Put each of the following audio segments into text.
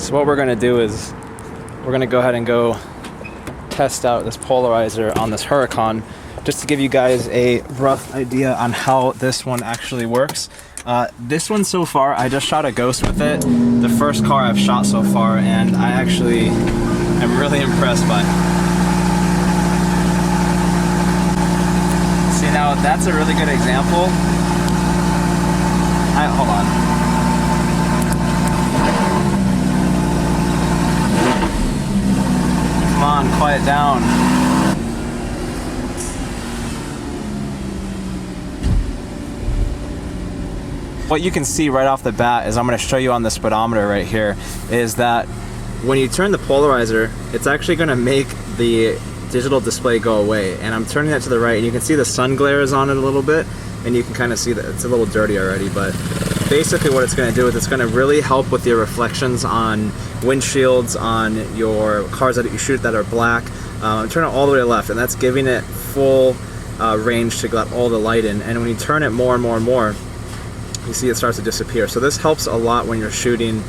So what we're going to do is we're going to go ahead and go test out this polarizer on this Huracan, just to give you guys a rough idea on how this one actually works. This one so far, I just shot a ghost with it. The first car I've shot so far, and I actually am really impressed by it. See, now that's a really good example. Hold on. Come on, quiet down. What you can see right off the bat is, I'm going to show you on the speedometer right here, is that when you turn the polarizer, it's actually going to make the digital display go away. And I'm turning that to the right, and you can see the sun glare is on it a little bit, and you can kind of see that it's a little dirty already, but basically what it's going to do is it's going to really help with your reflections on windshields, on your cars that you shoot that are black. Turn it all the way to left, and that's giving it full range to let all the light in. And when you turn it more and more and more, you see it starts to disappear. So this helps a lot when you're shooting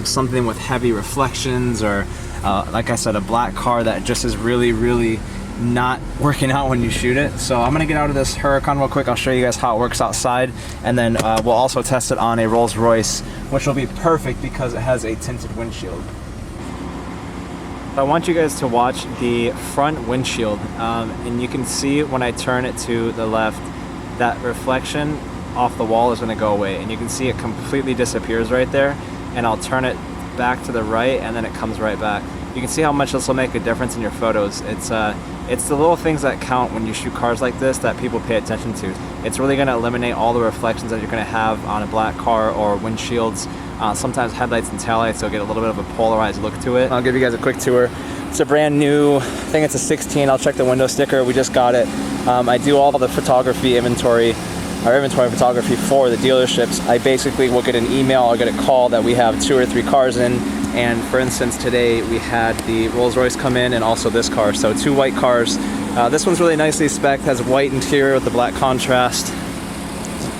something with heavy reflections, or like I said, a black car that just is really not working out when you shoot it. So I'm gonna get out of this Huracan real quick. I'll show you guys how it works outside, and then we'll also test it on a Rolls-Royce, which will be perfect because it has a tinted windshield. I want you guys to watch the front windshield, and you can see when I turn it to the left, that reflection off the wall is going to go away, and you can see it completely disappears right there. And I'll turn it back to the right, and then it comes right back. You can see how much this will make a difference in your photos. It's the little things that count when you shoot cars like this that people pay attention to. It's really going to eliminate all the reflections that you're going to have on a black car or windshields. Sometimes headlights and taillights, you'll get a little bit of a polarized look to it. I'll give you guys a quick tour. It's a brand new, I think it's a 16. I'll check the window sticker. We just got it. I do all the photography inventory photography for the dealerships. I basically will get an email or get a call that we have 2 or 3 cars in, and for instance today we had the Rolls-Royce come in and also this car, so 2 white cars. This one's really nicely spec'd, has white interior with the black contrast.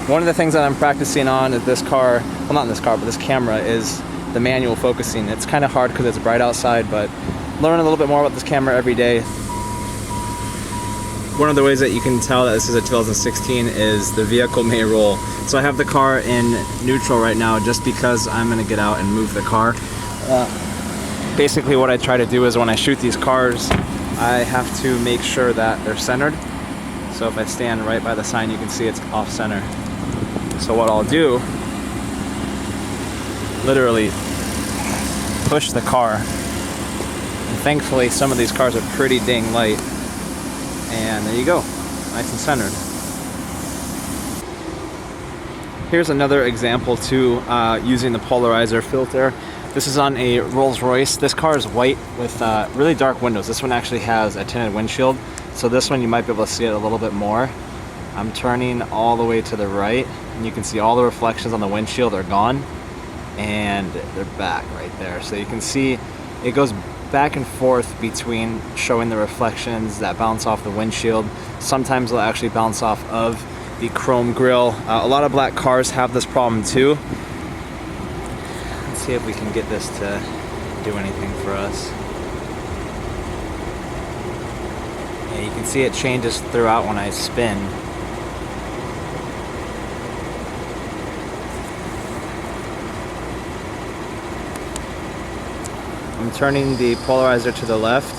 One of the things that I'm practicing on is this car, well not in this car, but this camera, is the manual focusing. It's kind of hard because it's bright outside, but learn a little bit more about this camera every day. One of the ways that you can tell that this is a 2016 is the vehicle may roll. So I have the car in neutral right now just because I'm going to get out and move the car. Basically what I try to do is when I shoot these cars, I have to make sure that they're centered. So if I stand right by the sign, you can see it's off center. So what I'll do, literally push the car. And thankfully some of these cars are pretty dang light. And there you go, nice and centered. Here's another example too, using the polarizer filter. This is on a Rolls-Royce. This car is white with really dark windows. This one actually has a tinted windshield, so this one you might be able to see it a little bit more. I'm turning all the way to the right, and you can see all the reflections on the windshield are gone, and they're back right there. So you can see it goes back and forth between showing the reflections that bounce off the windshield. Sometimes they'll actually bounce off of the chrome grille. A lot of black cars have this problem too. Let's see if we can get this to do anything for us. Yeah, you can see it changes throughout when I spin. I'm turning the polarizer to the left,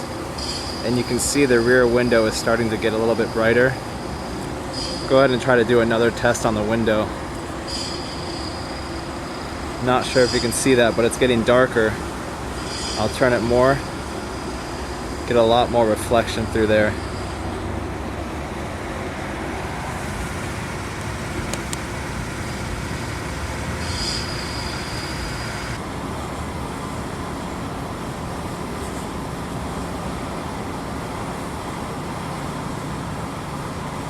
and you can see the rear window is starting to get a little bit brighter. Go ahead and try to do another test on the window. Not sure if you can see that, but it's getting darker. I'll turn it more, get a lot more reflection through there.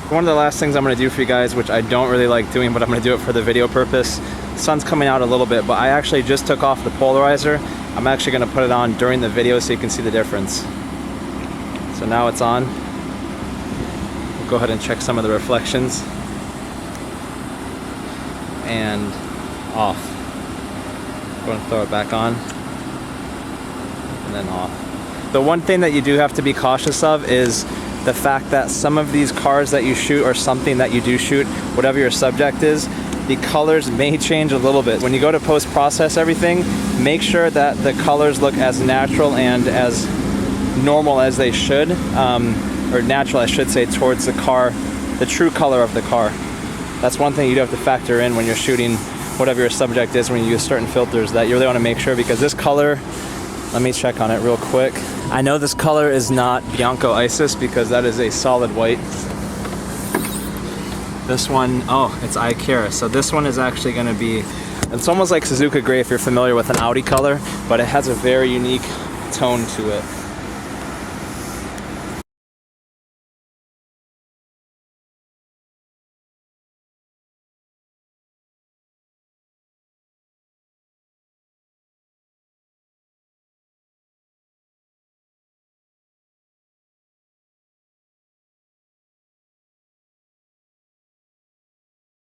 One of the last things I'm going to do for you guys, which I don't really like doing, but I'm going to do it for the video purpose. The sun's coming out a little bit, but I actually just took off the polarizer. I'm actually going to put it on during the video so you can see the difference. So now it's on. We'll go ahead and check some of the reflections. And off. Go and throw it back on. and then off. The one thing that you do have to be cautious of is the fact that some of these cars that you shoot, or something that you do shoot, whatever your subject is, the colors may change a little bit. When you go to post-process everything, make sure that the colors look as natural and as normal as they should, or natural I should say, towards the car, the true color of the car. That's one thing you do have to factor in when you're shooting whatever your subject is, when you use certain filters, that you really want to make sure, because this color, let me check on it real quick. I know this color is not Bianco Isis because that is a solid white. This one, oh, it's CIR. So this one is actually going to be, it's almost like Suzuka Gray if you're familiar with an Audi color, but it has a very unique tone to it.